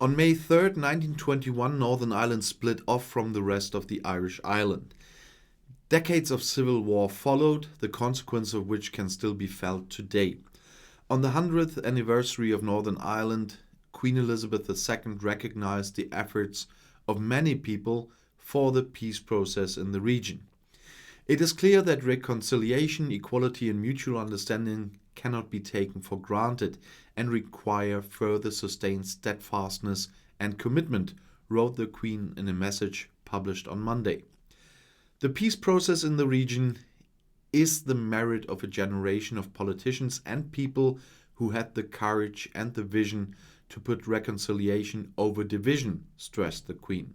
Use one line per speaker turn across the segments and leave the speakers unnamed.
On May 3rd, 1921, Northern Ireland split off from the rest of the Irish island. Decades of civil war followed, the consequence of which can still be felt today. On the 100th anniversary of Northern Ireland, Queen Elizabeth II recognized the efforts of many people for the peace process in the region. It is clear that reconciliation, equality and mutual understanding cannot be taken for granted and require further sustained steadfastness and commitment, wrote the Queen in a message published on Monday. The peace process in the region is the merit of a generation of politicians and people who had the courage and the vision to put reconciliation over division, stressed the Queen.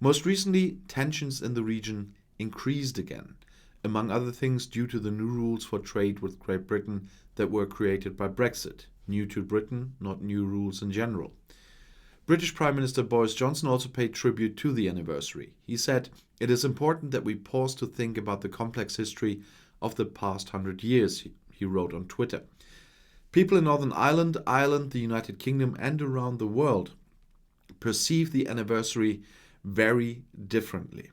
Most recently, tensions in the region increased again, among other things due to the new rules for trade with Great Britain that were created by Brexit. New to Britain, not new rules in general. British Prime Minister Boris Johnson also paid tribute to the anniversary. He said, "It is important that we pause to think about the complex history of the past 100 years, he wrote on Twitter. People in Northern Ireland, the United Kingdom and around the world perceive the anniversary very differently.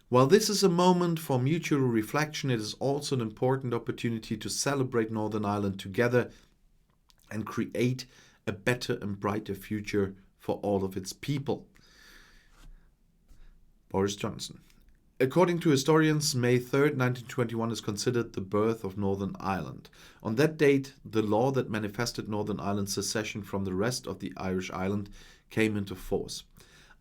While this is a moment for mutual reflection, it is also an important opportunity to celebrate Northern Ireland together and create a better and brighter future for all of its people." Boris Johnson. According to historians, May 3rd, 1921 is considered the birth of Northern Ireland. On that date, the law that manifested Northern Ireland's secession from the rest of the Irish island came into force.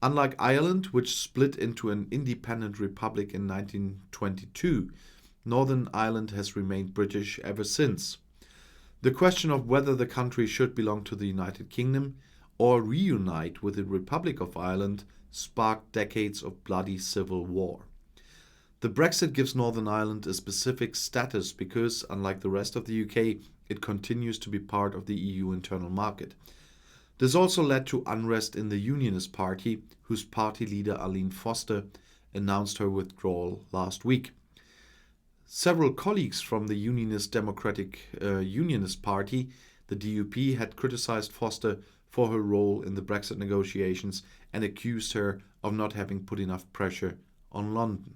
Unlike Ireland, which split into an independent republic in 1922, Northern Ireland has remained British ever since. The question of whether the country should belong to the United Kingdom or reunite with the Republic of Ireland sparked decades of bloody civil war. The Brexit gives Northern Ireland a specific status because, unlike the rest of the UK, it continues to be part of the EU internal market. This also led to unrest in the Unionist Party, whose party leader Arlene Foster announced her withdrawal last week. Several colleagues from the Unionist Democratic Unionist Party, the DUP, had criticized Foster for her role in the Brexit negotiations and accused her of not having put enough pressure on London.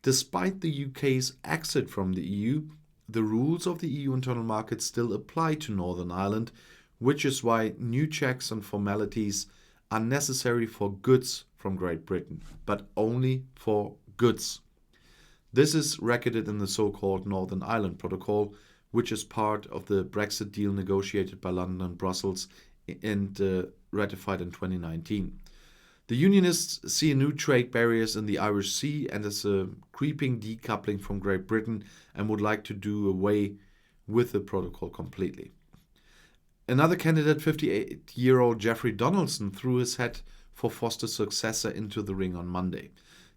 Despite the UK's exit from the EU, the rules of the EU internal market still apply to Northern Ireland, which is why new checks and formalities are necessary for goods from Great Britain, but only for goods. This is recorded in the so-called Northern Ireland Protocol, which is part of the Brexit deal negotiated by London and Brussels and ratified in 2019. The Unionists see new trade barriers in the Irish Sea and as a creeping decoupling from Great Britain and would like to do away with the protocol completely. Another candidate, 58-year-old Jeffrey Donaldson, threw his hat for Foster's successor into the ring on Monday.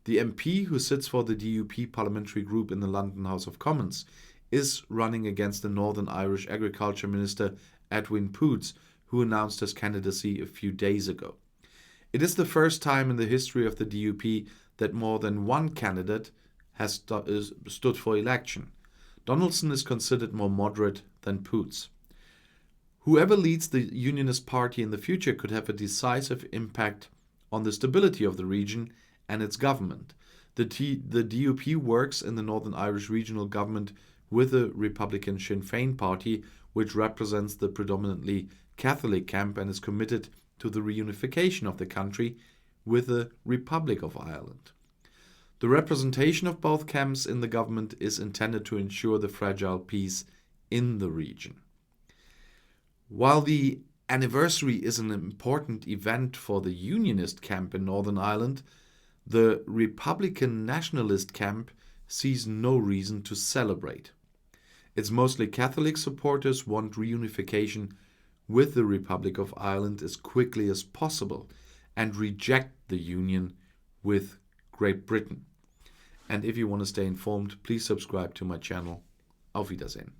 The MP, who sits for the DUP parliamentary group in the London House of Commons, is running against the Northern Irish Agriculture Minister Edwin Poots, who announced his candidacy a few days ago. It is the first time in the history of the DUP that more than one candidate has stood for election. Donaldson is considered more moderate than Poots. Whoever leads the Unionist Party in the future could have a decisive impact on the stability of the region and its government. The DUP works in the Northern Irish regional government with the Republican Sinn Féin party, which represents the predominantly Catholic camp and is committed to the reunification of the country with the Republic of Ireland. The representation of both camps in the government is intended to ensure the fragile peace in the region. While the anniversary is an important event for the Unionist camp in Northern Ireland, the Republican nationalist camp sees no reason to celebrate. Its mostly Catholic supporters want reunification with the Republic of Ireland as quickly as possible and reject the union with Great Britain. And if you want to stay informed, please subscribe to my channel. Auf Wiedersehen.